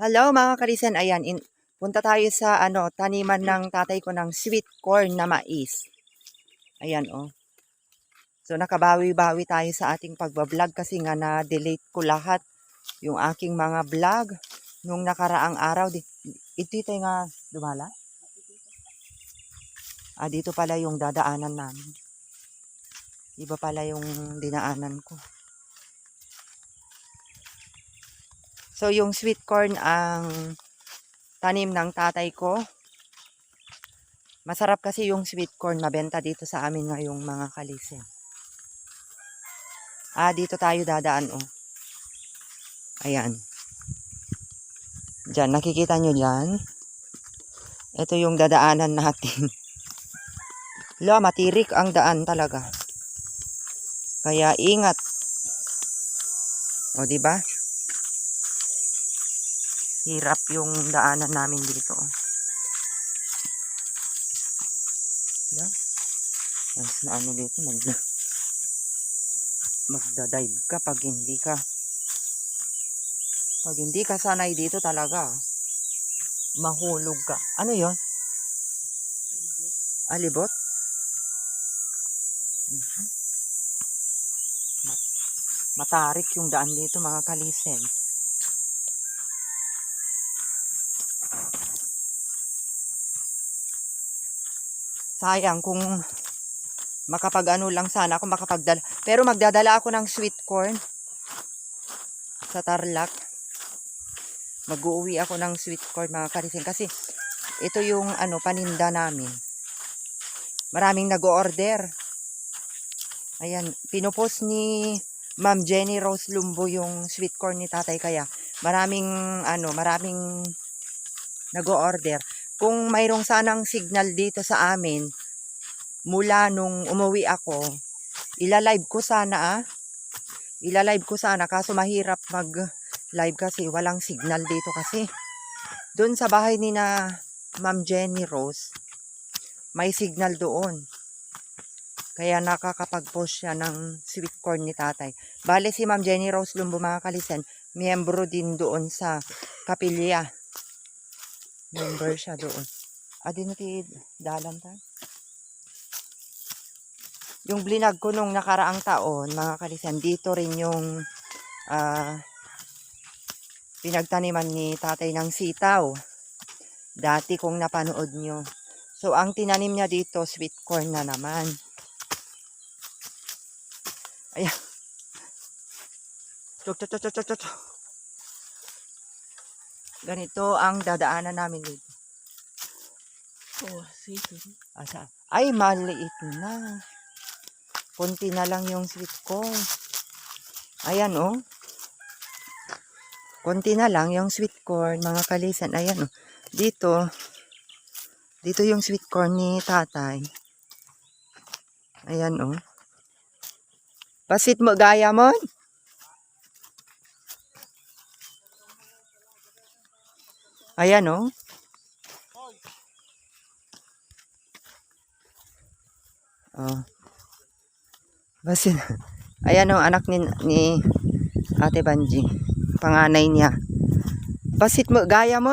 Hello mga kalisen, ayan, punta tayo sa taniman ng tatay ko ng sweet corn na mais. Ayan oh. So nakabawi-bawi tayo sa ating pagbablog kasi nga na-delete ko lahat yung aking mga vlog nung nakaraang araw. Ito nga dumala. Dito pala yung dadaanan namin. Iba pala yung dinaanan ko. So yung sweet corn ang tanim ng tatay ko. Masarap kasi yung sweet corn, mabenta dito sa amin ngayong mga kalisen. Dito tayo dadaan oh. Ayan. Diyan, nakikita nyo dyan. Ito yung dadaanan natin. Matirik ang daan talaga. Kaya ingat. O, diba? Hirap yung daanan namin dito. Diba? Mas na ano dito, magdadive ka pag hindi ka sanay dito talaga. Mahulog ka. Ano yon? Alibot? Matarik yung daan dito mga kalisen. Sayang kung makapag-ano lang sana ako makapagdala. Pero magdadala ako ng sweet corn sa Tarlac. Mag-uuwi ako ng sweet corn mga kalisen kasi ito yung paninda namin. Maraming nag-o-order. Ayan, pinupost ni Ma'am Jenny Rose Lumbo yung sweet corn ni tatay kaya maraming nag-o-order. Kung mayroong sanang signal dito sa amin mula nung umuwi ako, ilalive ko sana kaso mahirap mag-live kasi walang signal dito kasi doon sa bahay ni na Ma'am Jenny Rose may signal doon. Kaya nakakapag-post siya ng sweet corn ni tatay. Bale si Ma'am Jenny Rose Lumbo mga kalisen, miyembro din doon sa kapilya. Member siya doon. Dinutid dalan tayo. Yung blinag ko nung nakaraang taon, mga kalisen, dito rin yung pinagtaniman ni tatay ng sitaw. Dati kung napanood nyo. So ang tinanim niya dito, sweet corn na naman. Ayan. Chok. Ganito ang dadaanan namin dito. Sweet. Ay, maliit na. Kunti na lang yung sweet corn. Ayan, oh. Kunti na lang yung sweet corn, mga kalisan. Ayan, oh. Dito yung sweet corn ni tatay. Ayan, oh. Pasit mo, gaya mo. Ayan, oh. Oh. Basin. Ayan, oh, anak ni Ate Banji. Panganay niya. Basit mo, gaya mo.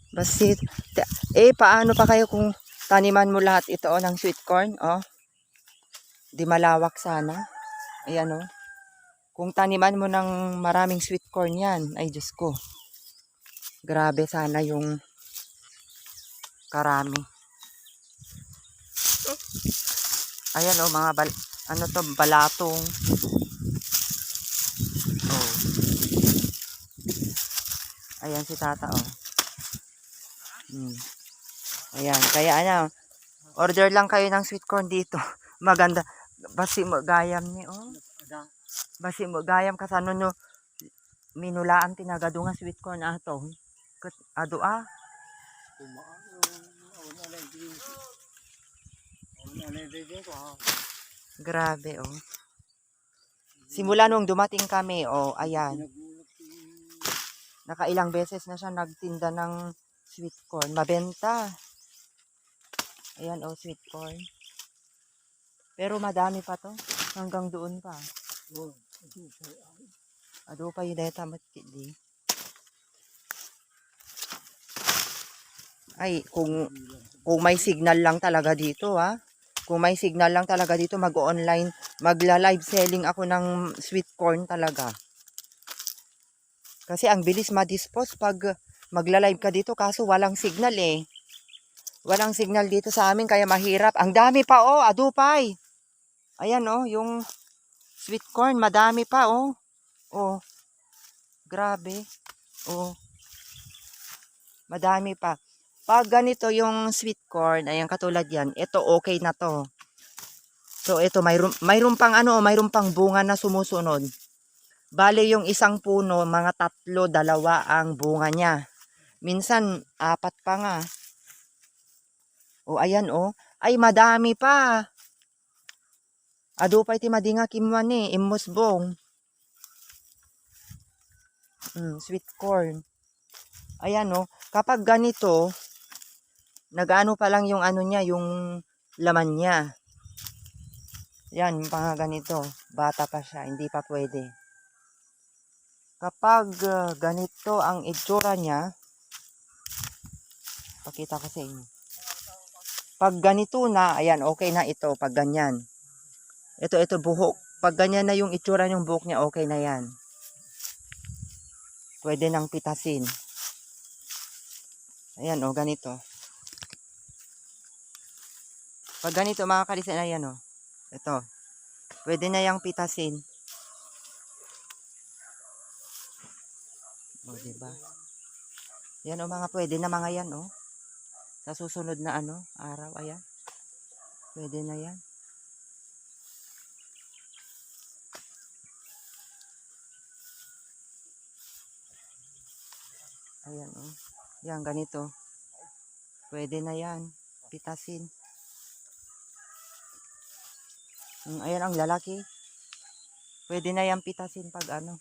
Basit. Paano pa kayo kung taniman mo lahat ito ng sweet corn? Oh. Di malawak sana. Ayan, oh. Kung taniman mo ng maraming sweet corn yan, ay Diyos ko. Grabe sana yung karami. Ayan, oh, mga balatong. Oh. Ayan si tata, oh. Ayan, kaya order lang kayo ng sweet corn dito. Maganda. Basi mo gayam ni, oh. Basi mo gayam kasano no minulaan tinagadungan sweet corn ato. Adoa. Grabe, oh. Simula nung dumating kami, oh, ayan. Nakailang beses na siya nagtinda ng sweet corn. Mabenta. Ayan, oh, sweet corn. Pero madami pa to. Hanggang doon pa. Ado pa yun dahil tamat kili. Ay, kung may signal lang talaga dito, ha. Kung may signal lang talaga dito, mag-online, magla-live selling ako ng sweet corn talaga. Kasi ang bilis ma-dispose pag magla-live ka dito, kaso walang signal eh. Walang signal dito sa amin, kaya mahirap. Ang dami pa, oh, adupay. Ayan, oh, yung sweet corn, madami pa, oh. Oh, grabe. Oh, madami pa. Pag ganito yung sweet corn, ayan, katulad yan, ito okay na to. So, ito, mayroon pang ano, mayroon pang bunga na sumusunod. Bale, yung isang puno, mga 3, 2 ang bunga niya. Minsan, 4 pa nga. O, ayan, o. Ay, madami pa. Adupay ti madinga kimwan eh, imusbong. Sweet corn. Ayan, o. Kapag ganito, nag-ano pa lang yung ano niya, yung laman niya. Yan, mga ganito. Bata pa siya, hindi pa pwede. Kapag ganito ang itsura niya, pakita ko sa inyo. Pag ganito na, ayan, okay na ito. Pag ganyan. Ito buhok. Pag ganyan na yung itsura ng buhok niya, okay na yan. Pwede nang pitasin. Ayan, o, ganito. Pag ganito, mga kalisan, ayan, o. Ito. Pwede na yang pitasin. O, diba? Yan, o, mga pwede na mga yan, o. Sa susunod na, ano, araw, ayan. Pwede na yan. Ayan, o. Yan, ganito. Pwede na yan. Pitasin. Ayan, ang lalaki. Pwede na yan pitasin pag ano.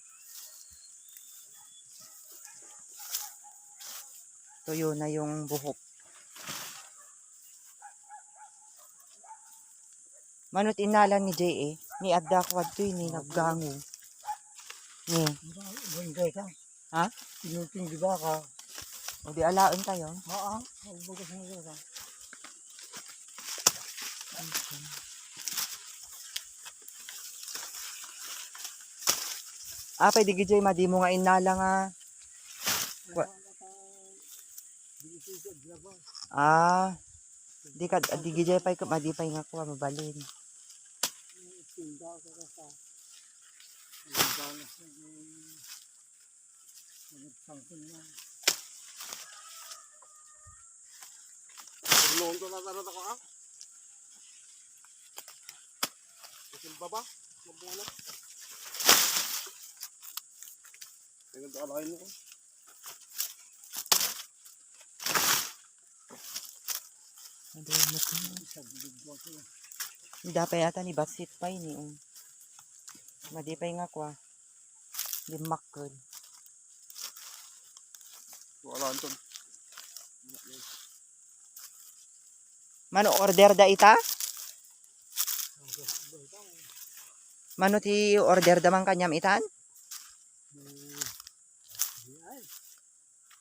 Tuyo na yung buhok. Manot inalan ni J.A. Ni adda ko adto ni naggango. Ni. Ha? Inuting di ba ka? O di alaon tayo. Oo. Magbugas mo ka. Pwede gijay madi mo nga inala nga. Di ka di gijay pay madi pay nga kuha mabalin. Londo na tarata ko ah. Kasi baba, mabuhala. Tingnan ko alayin mo. Dapat yata ni basit pa ini. Madi pay nga kuha. Di makod. Wala anton. Mano order da ita? Mano ti order da man kanyam itan?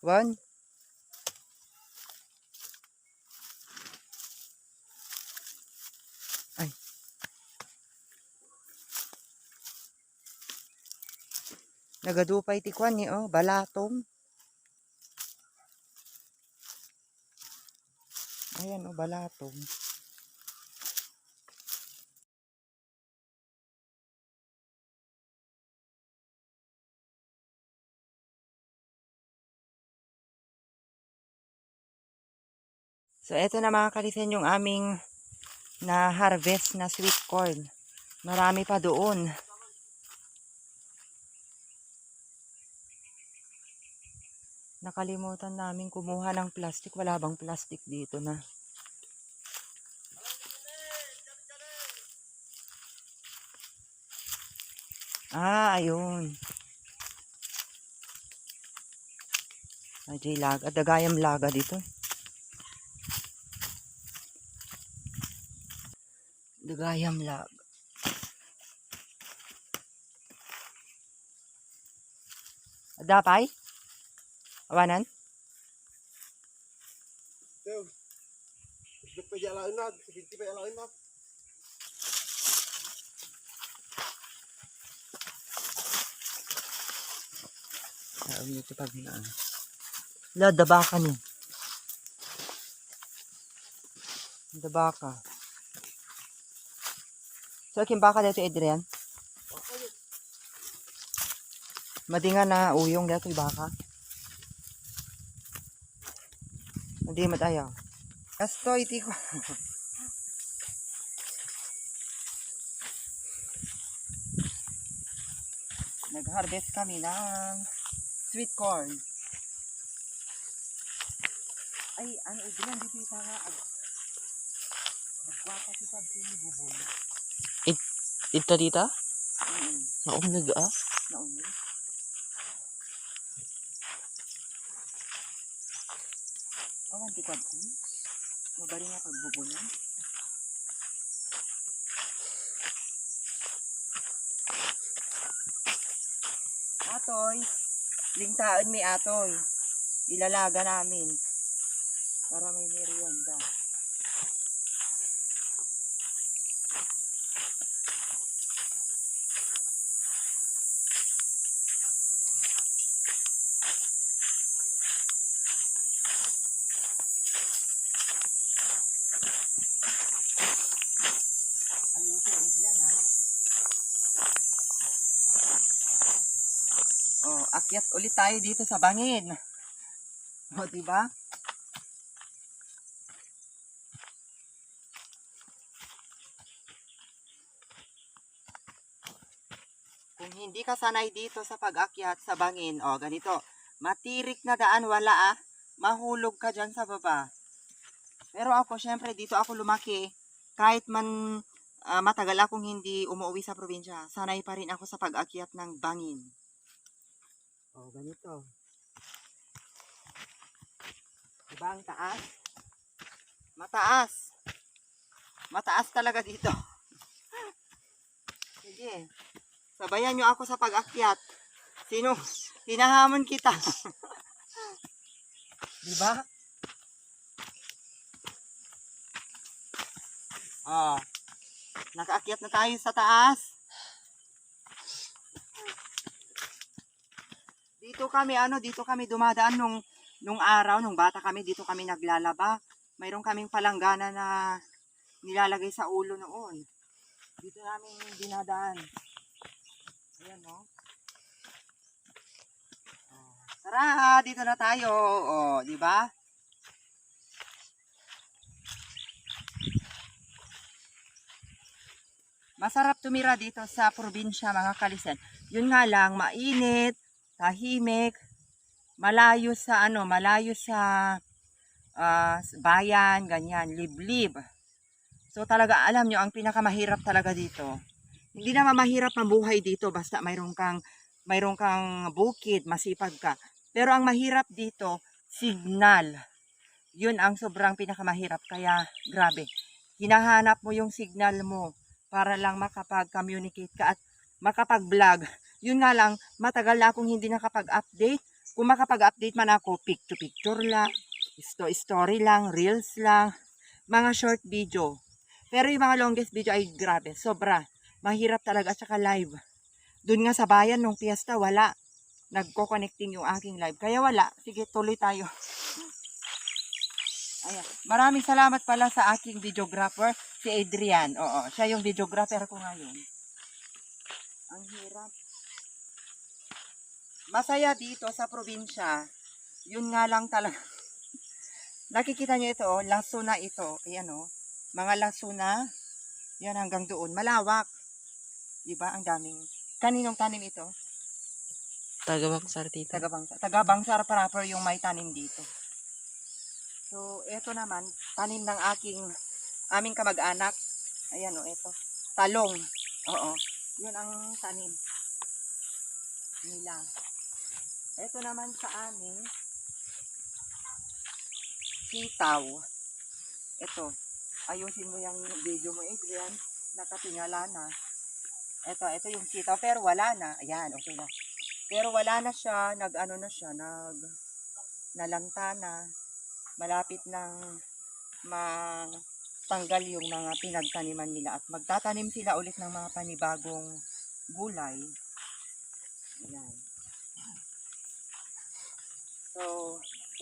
Wan? Ay. Nagadupay ti kwan ni balatong. Ayan, balatong. So, eto na mga kalisen yung aming na-harvest na sweet corn. Marami pa doon. Nakalimutan namin kumuha ng plastic. Wala bang plastic dito na? Ayun. Ajay laga. Dagayam laga dito. Dagayam laga. Dapay? Awanan? Teo. Hindi pwede alain na. 70 pa alain na. Sabi nito pag na. Daba ka ni. Daba ka. So, aking baka dito, Adrian. Madinga na uyong dito, baka. Hindi matayaw. Kasto, iti ko. Nag-harvest kami ng sweet corn. Ay, ano, Adrian, dito isa nga. Nagkwapa si Pag sinibubol. Ito dita? Mm. Naunag ah. Naunod. Awan, tikad ko. Mabari nga pagbubulan. Atoy. Lingtaan mi atoy. Ilalaga namin. Para may merienda. Ayusin Adrian ha. Oh, akyat ulit tayo dito sa bangin. O, diba? Kung hindi ka sanay dito sa pag-akyat sa bangin, o, ganito. Matirik na daan, wala ah. Mahulog ka dyan sa baba. Pero ako, syempre, dito ako lumaki. Kahit man matagal akong hindi umuwi sa probinsya, sanay pa rin ako sa pag-akyat ng bangin. O, ganito. Diba ang taas? Mataas. Mataas talaga dito. Sige. Sabayan nyo ako sa pag-akyat. Sino? Hinahamon kita. Diba? Oh. Nakaakyat na tayo sa taas. Dito kami dumadaan nung araw, nung bata kami, dito kami naglalaba. Mayroon kaming palanggana na nilalagay sa ulo noon. Dito namin dinadaan. Ayan, no? Oh. Tara, dito na tayo. Oh, di ba? Masarap tumira dito sa probinsya, mga kalisen. Yun nga lang, mainit, tahimik, malayo sa bayan, ganyan, liblib. So talaga, alam nyo, ang pinakamahirap talaga dito, hindi naman mahirap mabuhay dito, basta mayroon kang bukid, masipag ka. Pero ang mahirap dito, signal. Yun ang sobrang pinakamahirap, kaya grabe. Hinahanap mo yung signal mo para lang makapag-communicate ka at makapag-vlog. Yun nga lang, matagal na akong hindi nakapag-update. Kung makapag-update man ako, picture lang, story lang, reels lang, mga short video. Pero yung mga longest video ay grabe, sobra. Mahirap talaga at saka live. Doon nga sa bayan nung fiesta, wala. Nagko-connecting yung aking live. Kaya wala. Sige, tuloy tayo. Ayan. Maraming salamat pala sa aking videographer, si Adrian. Oo, siya yung videographer ko ngayon. Ang hirap. Masaya dito sa probinsya. Yun nga lang talaga. Nakikita niyo ito, oh, laso na ito. Ayan, oh. Mga laso na. Yan hanggang doon. Malawak. Diba? Ang daming. Kaninong tanim ito? Tagabangsar tita. Tagabangsar proper yung may tanim dito. So, ito naman, tanim ng aming kamag-anak. Ayan o, ito. Talong. Oo. Yun ang tanim nila. Ito naman sa amin, sitaw. Ito. Ayusin mo yung video mo, Adrian. Nakatingala na. Ito yung sitaw. Pero wala na. Ayan, okay na. Pero wala na siya. Nalanta na. malapit ng matanggal yung mga pinagtaniman nila at magtatanim sila ulit ng mga panibagong gulay. Ayan. So,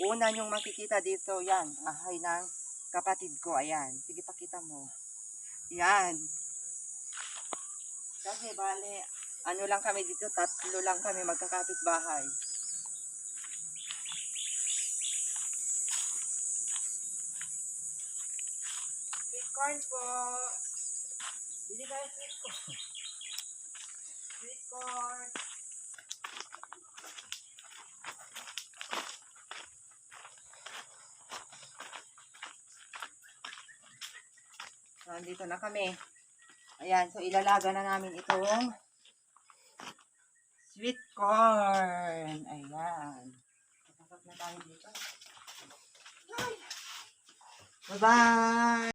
una yung makikita dito, yan, bahay ng kapatid ko, ayan. Sige, pakita mo. Yan. Kasi bale, ano lang kami dito, 3 lang kami magkakapit bahay. Sweet corn po. Bili tayo sweet corn. Sweet corn. So, andito na kami. Ayan, so ilalaga na namin itong sweet corn. Ayan. Tapos na tayo dito. Bye-bye!